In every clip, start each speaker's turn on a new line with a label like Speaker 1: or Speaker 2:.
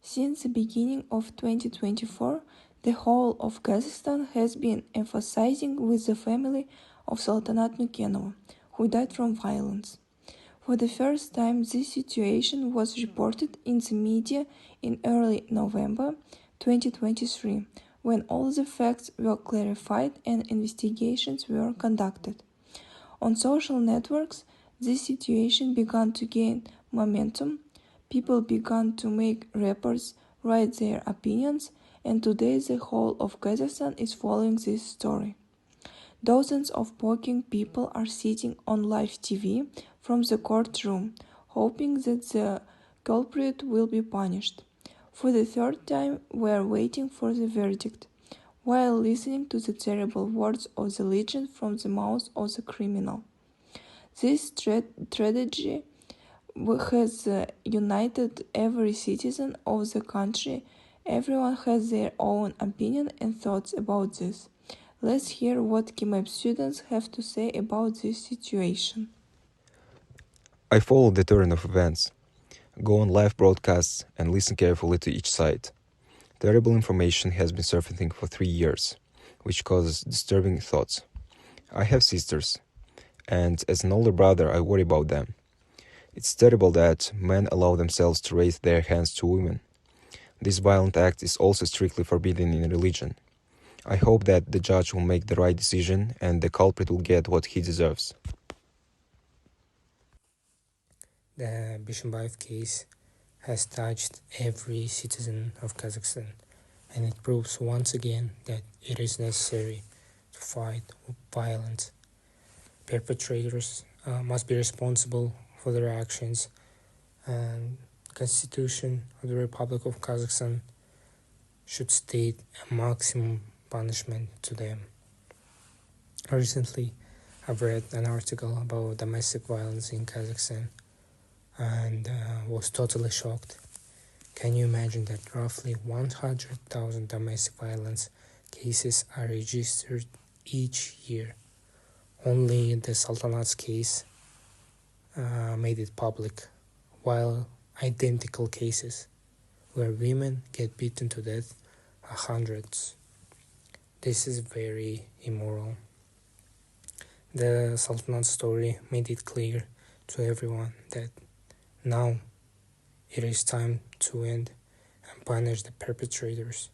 Speaker 1: Since the beginning of 2024, the whole of Kazakhstan has been emphasizing with the family of Sultanat Nukenova, who died from violence. For the first time, this situation was reported in the media in early November 2023, when all the facts were clarified and investigations were conducted. On social networks, this situation began to gain momentum. People began to make reports, write their opinions, and today the whole of Kazakhstan is following this story. Dozens of working people are sitting on live TV from the courtroom, hoping that the culprit will be punished. For the third time, we are waiting for the verdict, while listening to the terrible words of the legend from the mouth of the criminal. This tragedy has united every citizen of the country. Everyone has their own opinion and thoughts about this. Let's hear what KIMEP students have to say about this situation.
Speaker 2: I follow the turn of events, go on live broadcasts and listen carefully to each side. Terrible information has been surfacing for 3 years, which causes disturbing thoughts. I have sisters, and as an older brother I worry about them. It's terrible that men allow themselves to raise their hands to women. This violent act is also strictly forbidden in religion. I hope that the judge will make the right decision and the culprit will get what he deserves.
Speaker 3: The Bishimbayev case has touched every citizen of Kazakhstan, and it proves once again that it is necessary to fight violence. Perpetrators must be responsible for their actions, and the Constitution of the Republic of Kazakhstan should state a maximum punishment to them. Recently, I've read an article about domestic violence in Kazakhstan and was totally shocked. Can you imagine that roughly 100,000 domestic violence cases are registered each year? Only the Sultanat's case made it public, while identical cases where women get beaten to death are hundreds. This is very immoral. The Sultanat's story made it clear to everyone that now it is time to end and punish the perpetrators.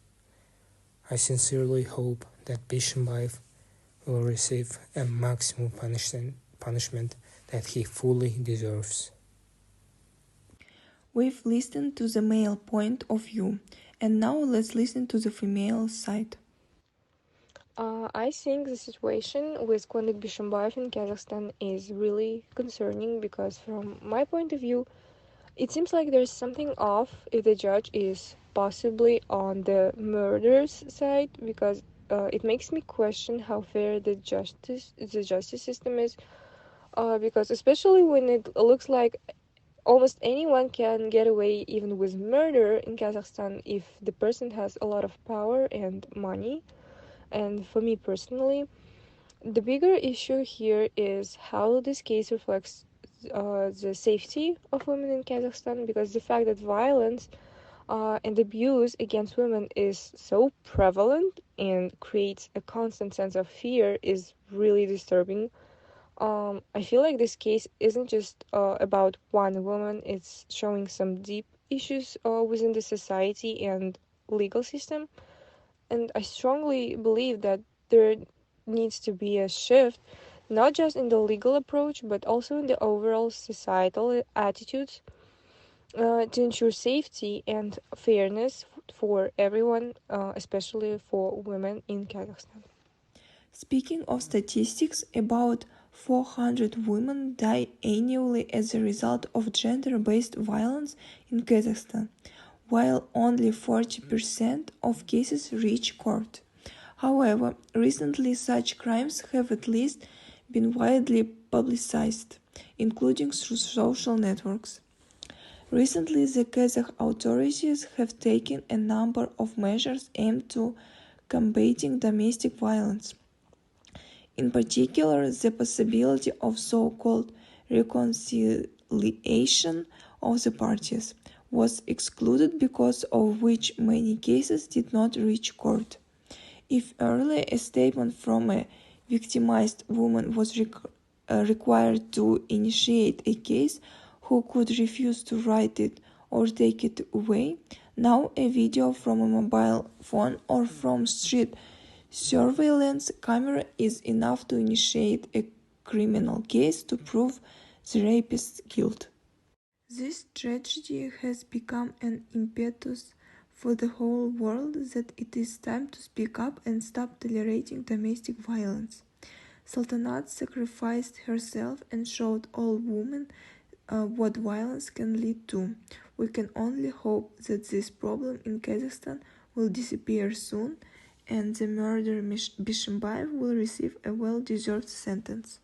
Speaker 3: I sincerely hope that Bishimbayev will receive a maximum punishment that he fully deserves.
Speaker 1: We've listened to the male point of view, and now let's listen to the female side.
Speaker 4: I think the situation with Kondik Bishimbayev in Kazakhstan is really concerning because from my point of view, it seems like there's something off if the judge is possibly on the murderer's side because it makes me question how fair the justice system is because especially when it looks like almost anyone can get away even with murder in Kazakhstan if the person has a lot of power and money. And for me personally, the bigger issue here is how this case reflects the safety of women in Kazakhstan, because the fact that violence and abuse against women is so prevalent and creates a constant sense of fear is really disturbing. I feel like this case isn't just about one woman, it's showing some deep issues within the society and legal system. And I strongly believe that there needs to be a shift, not just in the legal approach, but also in the overall societal attitudes to ensure safety and fairness for everyone, especially for women in Kazakhstan.
Speaker 1: Speaking of statistics, about 400 women die annually as a result of gender-based violence in Kazakhstan, while only 40% of cases reach court. However, recently such crimes have at least been widely publicized, including through social networks. Recently, the Kazakh authorities have taken a number of measures aimed to combating domestic violence. In particular, the possibility of so-called reconciliation of the parties, was excluded, because of which many cases did not reach court. If earlier a statement from a victimized woman was required to initiate a case, who could refuse to write it or take it away, now a video from a mobile phone or from street surveillance camera is enough to initiate a criminal case to prove the rapist's guilt. This tragedy has become an impetus for the whole world that it is time to speak up and stop tolerating domestic violence. Saltanat sacrificed herself and showed all women what violence can lead to. We can only hope that this problem in Kazakhstan will disappear soon and the murderer Bishimbayev will receive a well-deserved sentence.